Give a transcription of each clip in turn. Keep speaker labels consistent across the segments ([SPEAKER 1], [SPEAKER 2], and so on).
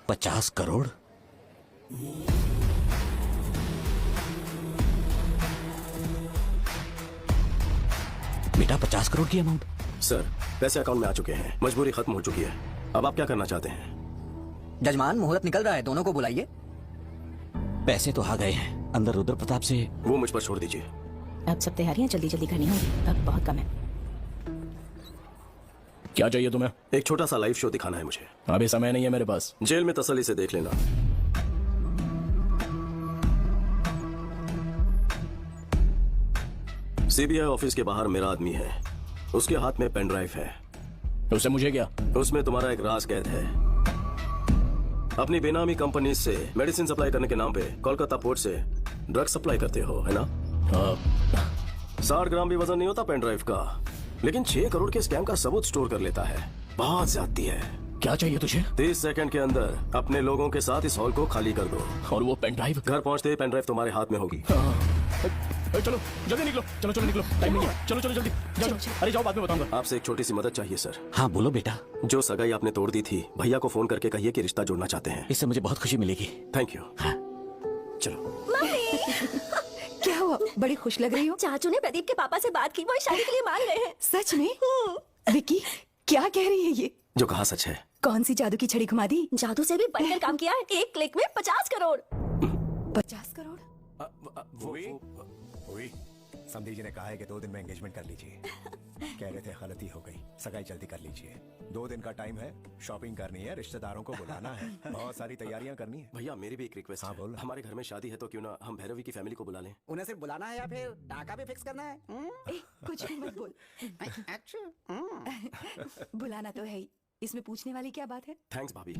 [SPEAKER 1] 50 करोड़? बेटा 50 करोड़ की amount?
[SPEAKER 2] Sir, पैसे अकाउंट में आ चुके हैं। मजबूरी खत्म हो चुकी है। अब आप क्या करना चाहते हैं?
[SPEAKER 3] जजमान, मुहूर्त निकल रहा है, दोनों को बुलाइए।
[SPEAKER 1] पैसे तो आ गए हैं। अंदर रुद्र प्रताप से
[SPEAKER 2] वो मुझ पर छोड़ दीजिए।
[SPEAKER 4] अब सब तैयारियां जल्दी जल्दी करनी होंगी, वक्त बहुत कम है।
[SPEAKER 5] क्या चाहिए तुम्हें?
[SPEAKER 2] एक छोटा सा लाइव शो दिखाना है मुझे।
[SPEAKER 5] अभी समय नहीं है मेरे पास।
[SPEAKER 2] जेल में तसल्ली से देख लेना। सीबीआई ऑफिस के बाहर मेरा आदमी है, उसके हाथ में पेन ड्राइव है।
[SPEAKER 5] उससे मुझे क्या?
[SPEAKER 2] उसमें तुम्हारा एक राज कैद है। अपनी बेनामी कंपनी से मेडिसिन सप्लाई करने के नाम पे कोलकाता पोर्ट से ड्रग सप्लाई करते हो, है ना? 60 ग्राम भी वजन नहीं होता पेन ड्राइव का, लेकिन 6 करोड़ के स्कैम का सबूत स्टोर कर लेता है। बहुत ज्यादती है।
[SPEAKER 5] क्या चाहिए तुझे?
[SPEAKER 2] 30 सेकंड के अंदर अपने लोगों के साथ इस हॉल को खाली कर दो।
[SPEAKER 5] और वो पेन ड्राइव?
[SPEAKER 2] घर पहुंचते ही पेन ड्राइव तुम्हारे हाथ में होगी।
[SPEAKER 5] चलो जल्दी निकलो, चलो चलो निकलो, टाइम नहीं है। चलो चलो जल्दी जाओ। अरे जाओ, बाद में बताऊंगा।
[SPEAKER 2] आपसे एक छोटी सी मदद चाहिए सर।
[SPEAKER 1] हाँ बोलो बेटा।
[SPEAKER 2] जो सगाई आपने तोड़ दी थी, भैया को फोन करके कहिए कि रिश्ता जोड़ना चाहते हैं।
[SPEAKER 1] इससे मुझे बहुत खुशी मिलेगी।
[SPEAKER 2] Thank you.
[SPEAKER 1] हाँ।
[SPEAKER 2] चलो।
[SPEAKER 6] क्या हुआ? बड़ी खुश लग रही हो।
[SPEAKER 4] चाचू ने प्रदीप के पापा से बात की, वो शादी के लिए मान गए हैं।
[SPEAKER 6] सच में? विकी, क्या कह रही है ये?
[SPEAKER 2] जो कहा सच है।
[SPEAKER 6] कौन सी जादू की छड़ी घुमा दी?
[SPEAKER 4] जादू से भी बढ़कर काम किया है, एक क्लिक में 50 करोड़।
[SPEAKER 6] 50 करोड़?
[SPEAKER 7] समधी जी ने कहा है कि 2 दिन में एंगेजमेंट कर लीजिए। कह रहे थे गलती हो गई, सगाई जल्दी कर लीजिए। 2 दिन का टाइम है, शॉपिंग करनी है, रिश्तेदारों को बुलाना है, बहुत सारी तैयारियां करनी है।
[SPEAKER 2] भैया मेरी भी एक रिक्वेस्ट
[SPEAKER 7] हाँ,
[SPEAKER 2] है।
[SPEAKER 7] बोल।
[SPEAKER 2] हमारे घर में शादी है तो क्यों ना हम भैरवी की फैमिली को बुला लें।
[SPEAKER 3] उन्हें सिर्फ बुलाना है या फिर टाका भी फिक्स करना है?
[SPEAKER 6] ए, कुछ भी मत बोल। बुलाना तो है ही, इसमें पूछने वाली क्या बात है?
[SPEAKER 2] थैंक्स भाभी।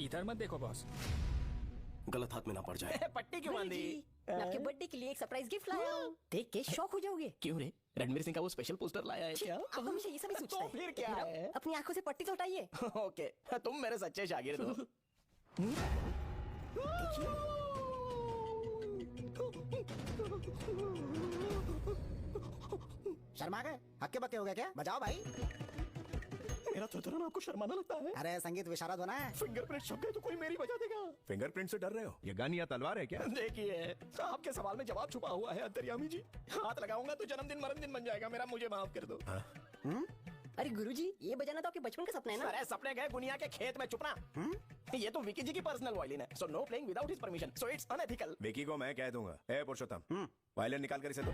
[SPEAKER 8] इधर मत देखो बॉस।
[SPEAKER 2] गलत हाथ में ना पड़ जाए।
[SPEAKER 3] पट्टी क्यों बांधी?
[SPEAKER 4] मैं आपके बर्थडे के लिए एक सरप्राइज गिफ्ट लाया हूँ, देख के शॉक हो जाओगे।
[SPEAKER 5] क्यों रे? रणवीर सिंह का वो स्पेशल पोस्टर लाया है क्या?
[SPEAKER 4] आप हमेशा ये सभी सोचते हैं।
[SPEAKER 5] फिर क्या है?
[SPEAKER 4] अपनी आंखों से पट्टी तो हटाइए।
[SPEAKER 5] ओके, तुम मेरे सच्चे शागिर्द हो।
[SPEAKER 3] शर्मा गए? हक्के बक्के हो गए क्या? बजाओ भाई।
[SPEAKER 5] मेरा थरथराना आपको शर्माना लगता है?
[SPEAKER 3] अरे संगीत विशारद होना है।
[SPEAKER 5] फिंगरप्रिंट छप गए तो कोई मेरी बजा देगा।
[SPEAKER 7] फिंगरप्रिंट से डर रहे हो? ये गन या तलवार है क्या?
[SPEAKER 5] देखिए, आपके सवाल में जवाब छुपा हुआ है अंतर्यामी जी। हाथ लगाऊंगा तो जन्मदिन मरणदिन बन जाएगा मेरा, मुझे माफ कर दो।
[SPEAKER 4] अरे गुरुजी, ये बजाना तो आपके बचपन का सपना है ना?
[SPEAKER 5] अरे सपने गए गुनिया के खेत में चुपना। ये तो विकी जी की पर्सनल वायलिन है, so know playing without his permission, so it's unethical.
[SPEAKER 7] Vicky को मैं कह दूंगा, ए पुरुषोत्तम, वायलिन निकाल कर इसे दो।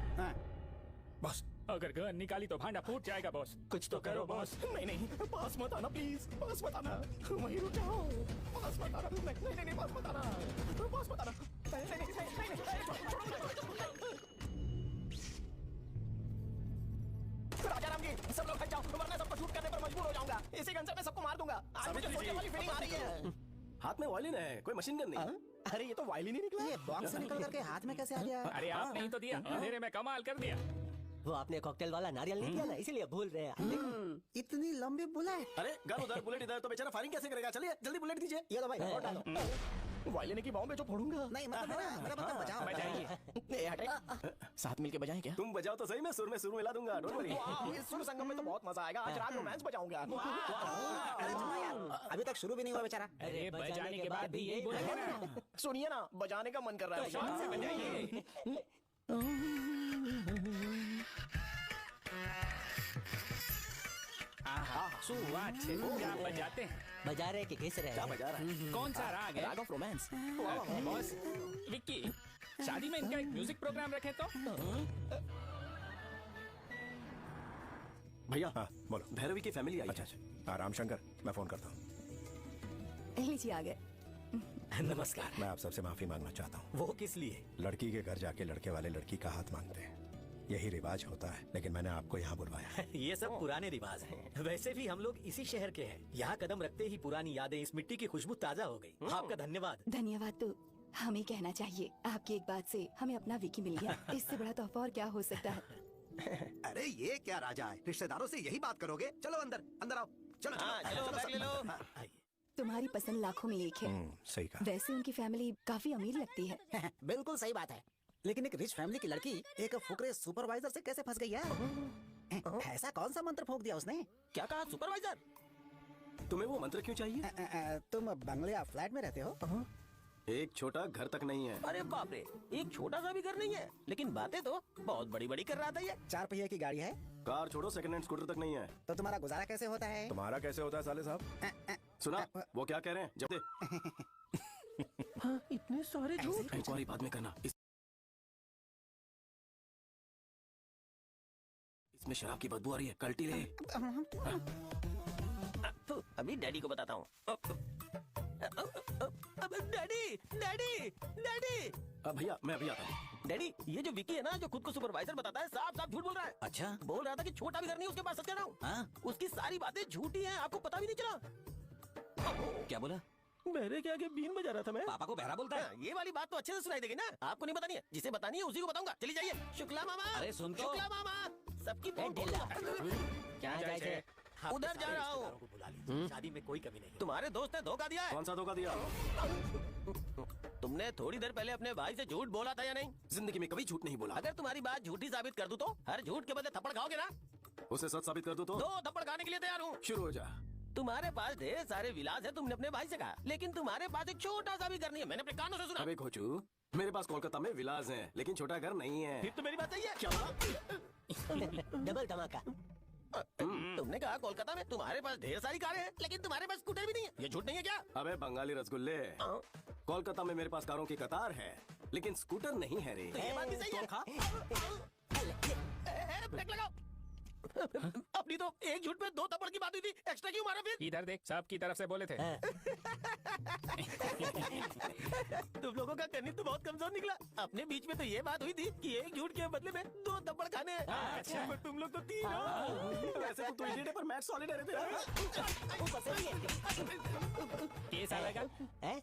[SPEAKER 8] बॉस, अगर गन निकाली तो भांडा फूट जाएगा बॉस। कुछ तो करो बॉस।
[SPEAKER 5] नहीं नहीं, पास मत आना प्लीज, पास मत आना। वहीं रुक जाओ, पास मत आना। नहीं नहीं नहीं, पास मत आना, पास मत आना। नहीं नहीं नहीं, राजा राम जी, सब लोग हट जाओ, वरना सबको शूट करने पर मजबूर हो जाऊंगा। इसी गन से मैं सबको मार दूंगा। आज मुझे सोचने वाली फीलिंग आ रही है।
[SPEAKER 2] हाथ में वायलिन है, कोई मशीन गन नहीं।
[SPEAKER 5] अरे ये तो वायलिन ही निकला।
[SPEAKER 3] ये बॉक्स से निकल करके हाथ में कैसे आ गया?
[SPEAKER 8] अरे आप नहीं तो दिया, अंधेरे में कमाल कर दिया।
[SPEAKER 9] वो आपने कॉकटेल वाला नारियल नहीं दिया ना, इसीलिए भूल रहे हैं।
[SPEAKER 3] इतनी लंबी बुलेट?
[SPEAKER 2] अरे गन उधर बुलेट इधर, तो बेचारा फायरिंग कैसे करेगा? चलिए जल्दी बुलेट दीजिए।
[SPEAKER 3] ये लो भाई, और डालो।
[SPEAKER 5] वायलिन की बॉम्ब में जो फोड़ूंगा।
[SPEAKER 3] नहीं मतलब मेरा मतलब बजाओ।
[SPEAKER 5] ए, हटे। साथ मिलके बजाएं क्या?
[SPEAKER 2] तुम बजाओ तो सही, मैं सुर में सुर मिला दूंगा। Don't worry.
[SPEAKER 5] इस सुर संगम में तो बहुत मजा आएगा। आज रात रोमांस बजाऊंगा।
[SPEAKER 3] अरे चलो यार, अभी तक शुरू भी नहीं हुआ बेचारा।
[SPEAKER 8] अरे बजाने के बाद भी यही बोलेगा ना।
[SPEAKER 5] सुनिए ना, बजाने का मन कर रहा है।
[SPEAKER 8] शान से बजाइए। आहा, शुरुआत से क्या बजाते हैं।
[SPEAKER 9] बजा रहे कि घिस रहे
[SPEAKER 2] क्या
[SPEAKER 9] हैं?
[SPEAKER 2] बजा रहा है?
[SPEAKER 8] कौन सा राग है?
[SPEAKER 5] राग ऑफ रोमांस।
[SPEAKER 8] बॉस, विक्की, शादी में इनका एक म्यूजिक प्रोग्राम रखे तो?
[SPEAKER 2] भैया
[SPEAKER 7] हाँ बोलो।
[SPEAKER 2] भैरवी की फैमिली आई
[SPEAKER 7] अच्छा
[SPEAKER 2] है।
[SPEAKER 7] अच्छा, राम शंकर, मैं फोन करता हूँ।
[SPEAKER 6] लीजिए, आ गए।
[SPEAKER 9] नमस्कार।
[SPEAKER 7] मैं आप सबसे माफी मांगना चाहता हूँ।
[SPEAKER 9] वो किस लिए?
[SPEAKER 7] लड़की के घर जाके लड़के वाले लड़की का हाथ मांगते हैं, यही रिवाज होता है, लेकिन मैंने आपको यहाँ बुलवाया है।
[SPEAKER 9] ये सब पुराने रिवाज हैं। वैसे भी हम लोग इसी शहर के हैं। यहाँ कदम रखते ही पुरानी यादें, इस मिट्टी की खुशबू ताजा हो गई। आपका धन्यवाद।
[SPEAKER 6] धन्यवाद तो हमें कहना चाहिए। आपकी एक बात से हमें अपना विकी मिल गया। इससे बड़ा तोहफा और क्या हो सकता है?
[SPEAKER 3] अरे ये क्या राजा है, रिश्तेदारों से यही बात करोगे? चलो अंदर, अंदर आओ। चलो चलो,
[SPEAKER 5] बैग ले लो।
[SPEAKER 3] आइए।
[SPEAKER 6] तुम्हारी पसंद लाखों में एक है।
[SPEAKER 7] सही कहा।
[SPEAKER 6] वैसे उनकी फैमिली काफी अमीर लगती है।
[SPEAKER 3] बिल्कुल सही बात है, लेकिन एक रिच फैमिली की लड़की एक फुकरे सुपरवाइजर से कैसे फंस गई है? ऐसा कौन सा मंत्र फूंक दिया उसने?
[SPEAKER 9] क्या कहा सुपरवाइजर?
[SPEAKER 2] तुम्हें वो मंत्र क्यों चाहिए?
[SPEAKER 3] तुम बंगले या फ्लैट में रहते हो?
[SPEAKER 2] एक छोटा घर तक नहीं है।
[SPEAKER 9] अरे बाप रे, एक छोटा सा भी घर नहीं है, लेकिन बातें तो बहुत बड़ी बड़ी कर रहा था ये।
[SPEAKER 3] 4 पहिए की गाड़ी है
[SPEAKER 2] कार छोड़ो, सेकंड हैंड स्कूटर तक नहीं है।
[SPEAKER 3] तो तुम्हारा गुजारा कैसे होता है?
[SPEAKER 7] तुम्हारा कैसे होता है साले साहब?
[SPEAKER 2] सुना वो क्या कह रहे हैं? जब दे
[SPEAKER 9] इतने सारे झूठ।
[SPEAKER 2] इंक्वायरी बाद में करना। इसमें शराब की बदबू आ रही है, कल्टी ले।
[SPEAKER 9] अभी डैडी को बताता हूँ। डैडी डैडी डैडी
[SPEAKER 2] भैया मैं अभी आता हूँ।
[SPEAKER 9] डैडी, ये जो विकी है ना, जो खुद को सुपरवाइजर बताता है, साफ साफ झूठ बोल रहा है।
[SPEAKER 1] अच्छा
[SPEAKER 9] बोल रहा था कि छोटा भी घर नहीं उसके पास, सच कह रहा हूँ।
[SPEAKER 1] हाँ
[SPEAKER 9] उसकी सारी बातें झूठी हैं, आपको पता भी नहीं चला।
[SPEAKER 1] क्या बोला?
[SPEAKER 9] मेरे क्या आगे बीन बजा रहा था मैं।
[SPEAKER 1] पापा को बहरा बोलता है?
[SPEAKER 9] ये वाली बात तो अच्छे से सुनाई देगी ना। आपको नहीं बतानी है, जिसे बतानी है उसी को बताऊंगा। चली जाइए। शुक्ला मामा,
[SPEAKER 1] अरे सुन तो।
[SPEAKER 9] शुक्ला मामा, सबकी
[SPEAKER 6] क्या
[SPEAKER 8] जाए छे?
[SPEAKER 9] उधर जा रहा हूँ।
[SPEAKER 7] शादी में कोई कमी नहीं।
[SPEAKER 9] तुम्हारे दोस्त ने धोखा दिया है।
[SPEAKER 2] कौन सा धोखा दिया?
[SPEAKER 9] तुमने थोड़ी देर पहले अपने भाई से झूठ बोला था या नहीं?
[SPEAKER 2] जिंदगी में कभी झूठ नहीं बोला।
[SPEAKER 9] अगर तुम्हारी बात झूठी साबित कर दूं तो हर झूठ के बदले थप्पड़ खाओगे ना?
[SPEAKER 2] उसे सच साबित कर दो तो
[SPEAKER 9] 2 थप्पड़ खाने के लिए तैयार हूँ।
[SPEAKER 2] शुरू हो जा।
[SPEAKER 9] तुम्हारे पास ढेर सारे विलास है, तुमने अपने भाई से कहा, लेकिन तुम्हारे पास एक छोटा सा भी घर नहीं है। मैंने अपने कानों से सुना।
[SPEAKER 2] अबे खोचू, मेरे पास कोलकाता में विलास हैं, लेकिन छोटा घर नहीं है।
[SPEAKER 9] फिर तो मेरी बात सही है।
[SPEAKER 2] क्या?
[SPEAKER 9] डबल धमाका। तुमने कहा कोलकाता में तुम्हारे पास ढेर सारी कारें हैं, लेकिन तुम्हारे पास स्कूटर भी नहीं है। ये झूठ नहीं है क्या?
[SPEAKER 2] अबे बंगाली रसगुल्ले, कोलकाता में मेरे पास कारों की कतार है, लेकिन स्कूटर नहीं है रे।
[SPEAKER 9] तो ये बात भी सही है। ब्रेक लगाओ। अपनी तो एक झूठ पे 2 थप्पड़ की बात हुई थी, एक्स्ट्रा क्यों मारा फिर?
[SPEAKER 8] इधर देख, सबकी तरफ से बोले थे।
[SPEAKER 9] तुम लोगों का गणित तो बहुत कमजोर निकला। अपने बीच में तो ये बात हुई थी कि एक झूठ के बदले में 2 थप्पड़ खाने हैं।
[SPEAKER 8] अच्छा।
[SPEAKER 9] पर तुम लोग तो 3 हो।
[SPEAKER 2] वैसे तो इडियट है, पर मैथ सॉलिड है रे तेरा।
[SPEAKER 8] केस आएगा?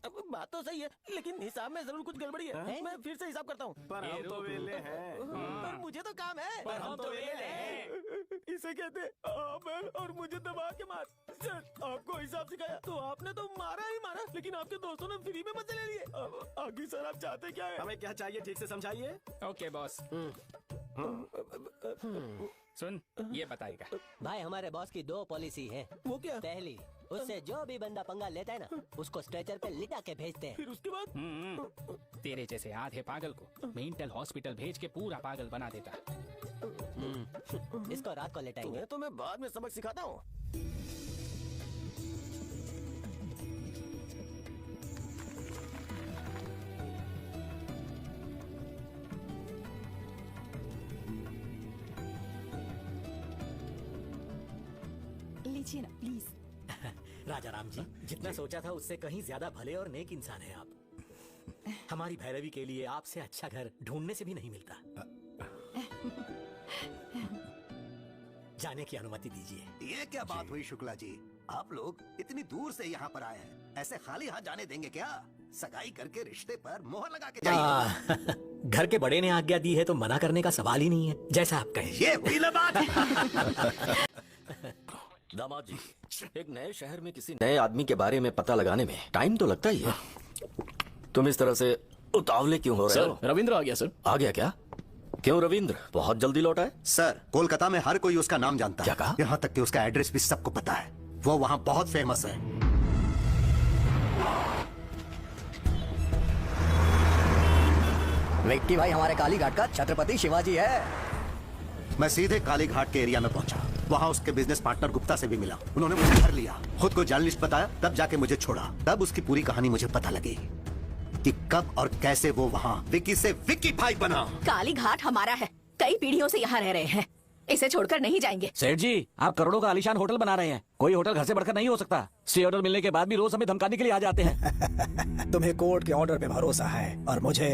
[SPEAKER 9] अब बात तो सही है, लेकिन हिसाब में जरूर कुछ गड़बड़ी है। मैं फिर से हिसाब करता हूँ।
[SPEAKER 2] पर हम तो वेले हैं।
[SPEAKER 9] पर मुझे तो काम है।
[SPEAKER 8] पर हम तो वेले हैं।
[SPEAKER 9] इसे कहते हैं और मुझे दबा के मार। सर, आपको हिसाब सिखाया तो आपने तो मारा ही मारा, लेकिन आपके दोस्तों ने फ्री में मजे ले लिए। अब आगे सर आप चाहते क्या है?
[SPEAKER 2] हमें क्या चाहिए ठीक से समझाइए।
[SPEAKER 8] Okay boss. सुन, ये बताएगा।
[SPEAKER 10] भाई हमारे बॉस की 2 पॉलिसी है।
[SPEAKER 9] वो क्या?
[SPEAKER 10] पहली, उससे जो भी बंदा पंगा लेता है ना, उसको स्ट्रेचर पे लिटा के भेजते हैं।
[SPEAKER 9] फिर उसके बाद
[SPEAKER 8] तेरे जैसे आधे पागल को मेंटल हॉस्पिटल भेज के पूरा पागल बना देता।
[SPEAKER 10] इसको रात को लेटाएंगे।
[SPEAKER 9] तुम्हें तो मैं बाद में सबक सिखाता हूँ।
[SPEAKER 6] लीजिए ना प्लीज।
[SPEAKER 9] राजा राम जी, जितना सोचा था उससे कहीं ज्यादा भले और नेक इंसान है आप। हमारी भैरवी के लिए आपसे अच्छा घर ढूंढने से भी नहीं मिलता। जाने की अनुमति दीजिए।
[SPEAKER 3] ये क्या बात हुई शुक्ला जी? आप लोग इतनी दूर से यहाँ पर आए हैं, ऐसे खाली हाथ जाने देंगे क्या? सगाई करके रिश्ते पर मोहर लगा के जाइए।
[SPEAKER 9] घर के बड़े ने आज्ञा दी है तो मना करने का सवाल ही नहीं है, जैसा आप कहें।
[SPEAKER 3] ये हुई ना बात।
[SPEAKER 2] दामाद जी, एक नए शहर में किसी नए आदमी के बारे में पता लगाने में टाइम तो लगता ही है। तुम इस तरह से उतावले क्यों हो रहे हो?
[SPEAKER 5] रविंद्र आ गया सर।
[SPEAKER 2] आ गया क्या? क्यों रविंद्र बहुत जल्दी लौटा है?
[SPEAKER 3] सर, कोलकाता में हर कोई उसका नाम जानता है।
[SPEAKER 2] क्या कहा?
[SPEAKER 3] यहाँ तक कि उसका एड्रेस भी सबको पता है। वो वहाँ बहुत फेमस है।
[SPEAKER 10] विक्की भाई हमारे काली घाट का छत्रपति शिवाजी है।
[SPEAKER 3] मैं सीधे काली घाट के एरिया में पहुंचा। वहाँ उसके बिजनेस पार्टनर गुप्ता से भी मिला। उन्होंने मुझे घर लिया, खुद को जर्नलिस्ट बताया, तब जाके मुझे छोड़ा। तब उसकी पूरी कहानी मुझे पता लगी कि कब और कैसे वो वहाँ विक्की से विक्की भाई बना।
[SPEAKER 6] काली घाट हमारा है, कई पीढ़ियों से यहाँ रह रहे हैं, इसे छोड़कर नहीं जाएंगे।
[SPEAKER 1] सेठ जी, आप करोड़ों का आलीशान होटल बना रहे हैं, कोई होटल घर से बढ़कर नहीं हो सकता। स्टे ऑर्डर मिलने के बाद भी रोज हमें धमकाने के लिए आ जाते हैं।
[SPEAKER 5] तुम्हें कोर्ट के ऑर्डर पे भरोसा है और मुझे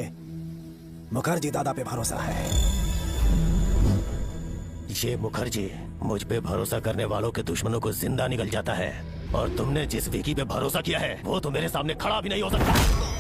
[SPEAKER 5] मुखर्जी दादा पे भरोसा है।
[SPEAKER 9] ये मुखर्जी मुझ पे भरोसा करने वालों के दुश्मनों को जिंदा निकल जाता है, और तुमने जिस विकी पे भरोसा किया है वो तो मेरे सामने खड़ा भी नहीं हो सकता।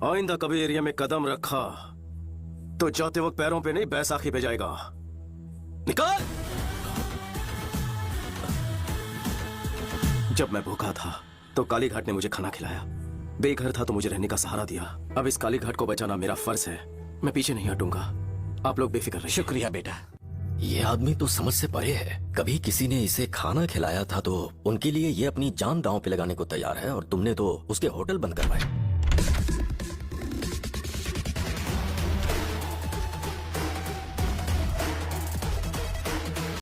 [SPEAKER 9] आइंदा कभी एरिया में कदम रखा तो जाते वक्त पैरों पे नहीं बैसाखी पे जाएगा। निकाल। जब मैं भूखा था तो कालीघाट ने मुझे खाना खिलाया, बेघर था तो मुझे रहने का सहारा दिया। अब इस कालीघाट को बचाना मेरा फर्ज है, मैं पीछे नहीं हटूंगा। आप लोग बेफिक्र रहिए।
[SPEAKER 1] शुक्रिया बेटा।
[SPEAKER 2] ये आदमी तो समझ से परे है। कभी किसी ने इसे खाना खिलाया था तो उनके लिए ये अपनी जान दांव पे लगाने को तैयार है, और तुमने तो उसके होटल बंद करवाए।